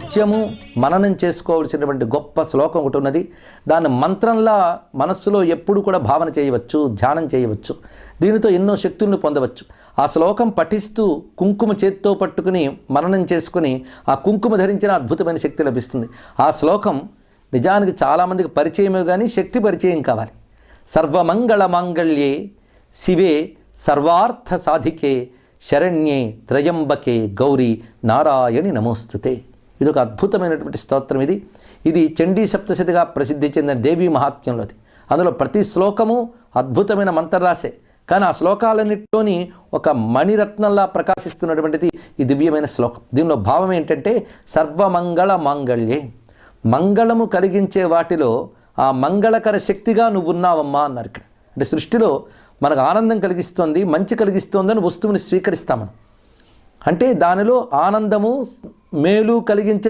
నిత్యము మననం చేసుకోవాల్సినటువంటి గొప్ప శ్లోకం ఒకటి ఉన్నది. దాన్ని మంత్రంలా మనస్సులో ఎప్పుడు కూడా భావన చేయవచ్చు, ధ్యానం చేయవచ్చు. దీనితో ఎన్నో శక్తులను పొందవచ్చు. ఆ శ్లోకం పఠిస్తూ కుంకుమ చేత్తో పట్టుకుని మననం చేసుకుని ఆ కుంకుమ ధరించిన అద్భుతమైన శక్తి లభిస్తుంది. ఆ శ్లోకం నిజానికి చాలామందికి పరిచయమే కానీ శక్తి పరిచయం కావాలి. సర్వమంగళ మాంగళ్యే శివే సర్వార్థ సాధికే శరణ్యే త్రయంబకే గౌరీ నారాయణి నమోస్తుతే. ఇది ఒక అద్భుతమైనటువంటి స్తోత్రం. ఇది చండీ సప్తశతిగా ప్రసిద్ధి చెందిన దేవీ మహాత్మ్యంలోది. అందులో ప్రతి శ్లోకము అద్భుతమైన మంత్రరాశే, కానీ ఆ శ్లోకాలన్నింటిలోని ఒక మణిరత్నంలా ప్రకాశిస్తున్నటువంటిది ఈ దివ్యమైన శ్లోకం. దీనిలో భావం ఏంటంటే సర్వమంగళ మాంగళ్యే, మంగళము కలిగించే వాటిలో ఆ మంగళకర శక్తిగా నువ్వు ఉన్నావమ్మా అన్నారు ఇక్కడ. అంటే సృష్టిలో మనకు ఆనందం కలిగిస్తోంది, మంచి కలిగిస్తోందని వస్తువుని స్వీకరిస్తామని, అంటే దానిలో ఆనందము మేలు కలిగించే